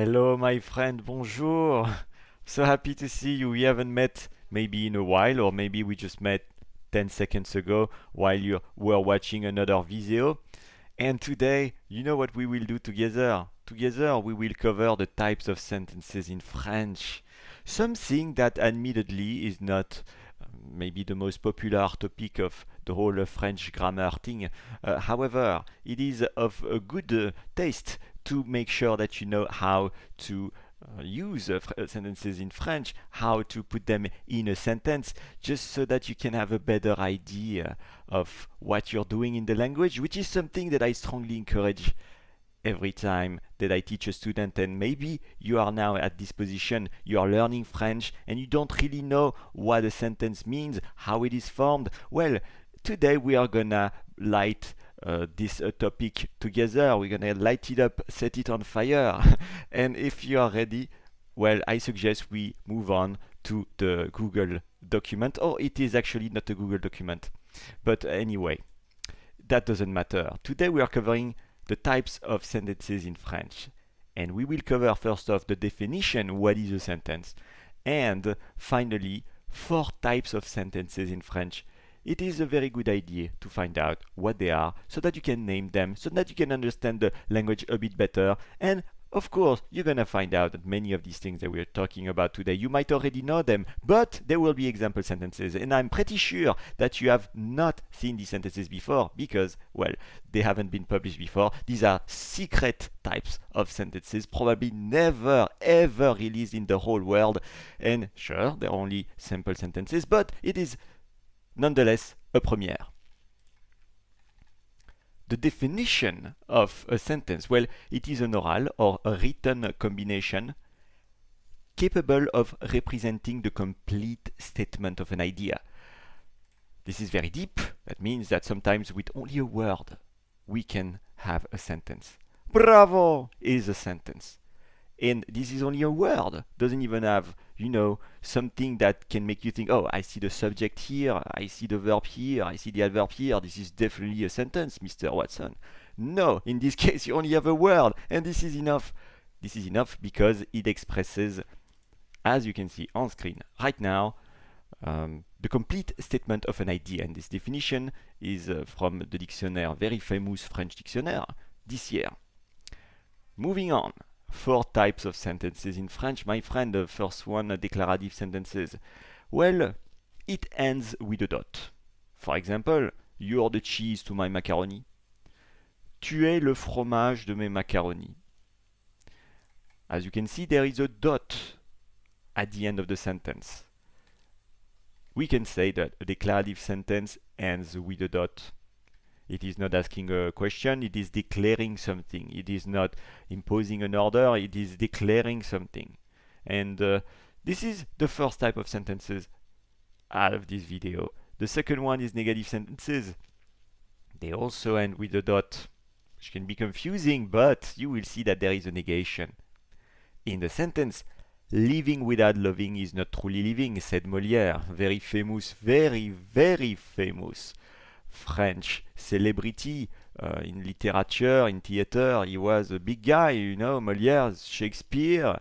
Hello, my friend. Bonjour. So happy to see you. We haven't met maybe in a while, or maybe we just met 10 seconds ago while you were watching another video. And today, you know what we will do together? Together, we will cover the types of sentences in French. Something that admittedly is not maybe the most popular topic of the whole French grammar thing. However, it is of a good taste to make sure that you know how to use sentences in French, how to put them in a sentence, just so that you can have a better idea of what you're doing in the language, which is something that I strongly encourage every time that I teach a student. And maybe you are now at this position, you are learning French and you don't really know what a sentence means, how it is formed. Well, today we are gonna light this topic together. We're gonna light it up, set it on fire. And if you are ready, well, I suggest we move on to the Google document. Or it is actually not a Google document, but anyway, that doesn't matter. Today we are covering the types of sentences in French. And we will cover first off the definition, what is a sentence, and finally, 4 types of sentences in French. It is a very good idea to find out what they are so that you can name them, so that you can understand the language a bit better. And of course, you're gonna find out that many of these things that we're talking about today, you might already know them, but there will be example sentences. And I'm pretty sure that you have not seen these sentences before because, well, they haven't been published before. These are secret types of sentences, probably never ever released in the whole world. And sure, they're only sample sentences, but it is nonetheless a premiere. The definition of a sentence, well, it is an oral or a written combination capable of representing the complete statement of an idea. This is very deep. That means that sometimes with only a word, we can have a sentence. Bravo is a sentence. And this is only a word, doesn't even have, something that can make you think, oh, I see the subject here, I see the verb here, I see the adverb here, this is definitely a sentence, Mr. Watson. No, in this case you only have a word, and this is enough. This is enough because it expresses, as you can see on screen right now, the complete statement of an idea. And this definition is from the dictionary, very famous French dictionary, this year. Moving on. 4 types of sentences in French. My friend, the first one, declarative sentences. Well, it ends with a dot. For example, you're the cheese to my macaroni. Tu es le fromage de mes macaronis. As you can see, there is a dot at the end of the sentence. We can say that a declarative sentence ends with a dot. It is not asking a question, it is declaring something. It is not imposing an order, it is declaring something. And this is the first type of sentences out of this video. The second one is negative sentences. They also end with a dot, which can be confusing, but you will see that there is a negation. In the sentence, living without loving is not truly living, said Molière. Very famous, very, very famous French celebrity in literature, in theater. He was a big guy, Molière, Shakespeare,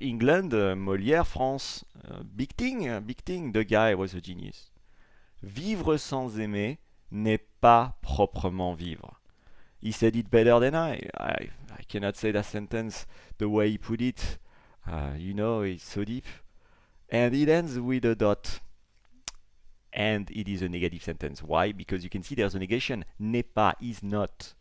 England, Molière, France. Big thing, big thing. The guy was a genius. Vivre sans aimer n'est pas proprement vivre. He said it better than I cannot say that sentence the way he put it. It's so deep. And it ends with a dot. And it is a negative sentence. Why? Because you can see there's a negation. N'est pas is not.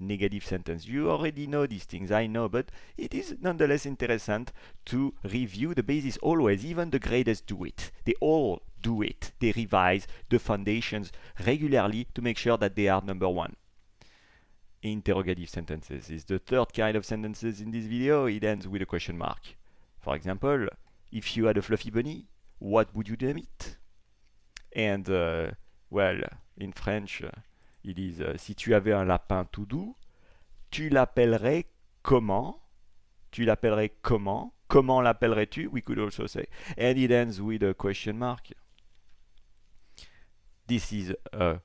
Negative sentence. You already know these things, I know, but it is nonetheless interesting to review the basis always. Even the greatest do it. They all do it. They revise the foundations regularly to make sure that they are number one. Interrogative sentences is the third kind of sentences in this video. It ends with a question mark. For example, if you had a fluffy bunny, what would you name it? And, well, in French, it is si tu avais un lapin tout doux, tu l'appellerais comment? Tu l'appellerais comment? Comment l'appellerais-tu? We could also say. And it ends with a question mark. This is a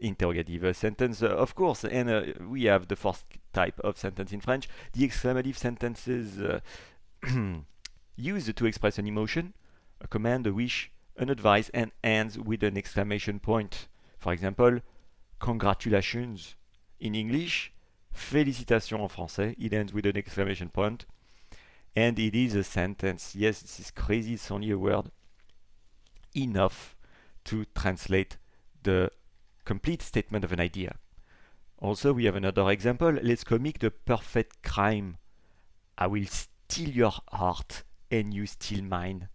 interrogative sentence, of course, and we have the fourth type of sentence in French, the exclamative sentences used to express an emotion, a command, a wish, an advice, and ends with an exclamation point. For example, congratulations in English, félicitations en français, it ends with an exclamation point, and it is a sentence. Yes, this is crazy, it's only a word, enough to translate the complete statement of an idea. Also, we have another example. Let's commit the perfect crime. I will steal your heart and you steal mine.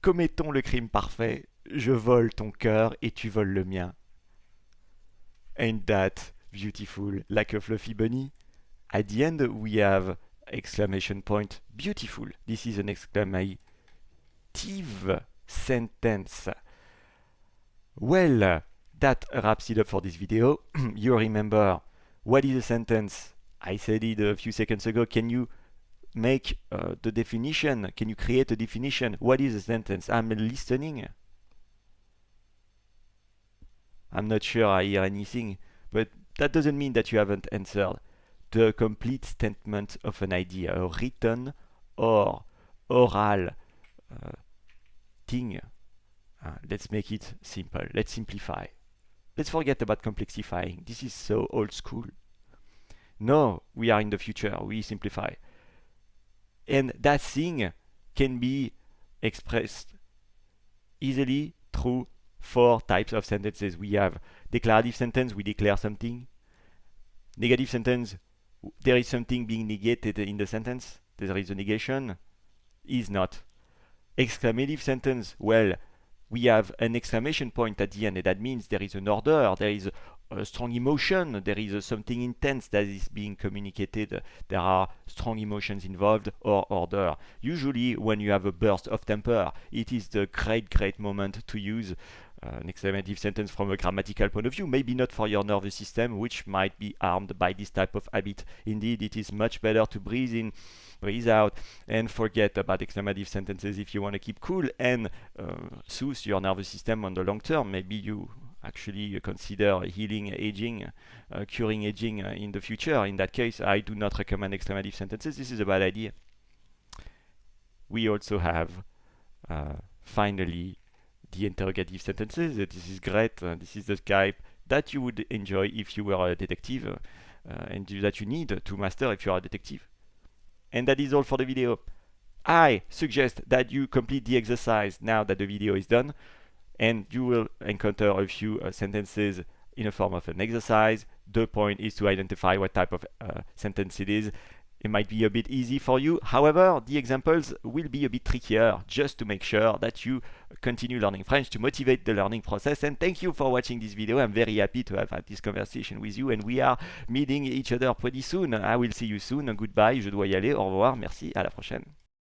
Commettons le crime parfait. Je vole ton cœur et tu voles le mien. Ain't that beautiful, like a fluffy bunny? At the end, we have exclamation point, beautiful. This is an exclamative sentence. Well, that wraps it up for this video. You remember what is a sentence? I said it a few seconds ago. Can you make the definition? Can you create a definition? What is a sentence? I'm listening. I'm not sure I hear anything, but that doesn't mean that you haven't answered. The complete statement of an idea, a written or oral thing. Let's make it simple. Let's simplify. Let's forget about complexifying. This is so old school. No, we are in the future. We simplify. And that thing can be expressed easily through four types of sentences. We have declarative sentence, we declare something. Negative sentence, there is something being negated in the sentence. There is a negation. Is not. Exclamative sentence, well, we have an exclamation point at the end, and that means there is an order, there is a strong emotion, there is something intense that is being communicated, there are strong emotions involved, or order. Usually, when you have a burst of temper, it is the great moment to use an exclamative sentence from a grammatical point of view, maybe not for your nervous system, which might be harmed by this type of habit. Indeed, it is much better to breathe in, breathe out, and forget about exclamative sentences if you want to keep cool and soothe your nervous system on the long term. Maybe you actually consider healing aging, curing aging in the future. In that case, I do not recommend exclamative sentences. This is a bad idea. We also have, finally, the interrogative sentences. This is great. This is the type that you would enjoy if you were a detective and that you need to master if you are a detective. And that is all for the video. I suggest that you complete the exercise now that the video is done, and you will encounter a few sentences in a form of an exercise. The point is to identify what type of sentence it is. It might be a bit easy for you. However, the examples will be a bit trickier, just to make sure that you continue learning French, to motivate the learning process. And thank you for watching this video. I'm very happy to have had this conversation with you, and we are meeting each other pretty soon. I will see you soon. Goodbye, je dois y aller. Au revoir, merci, à la prochaine.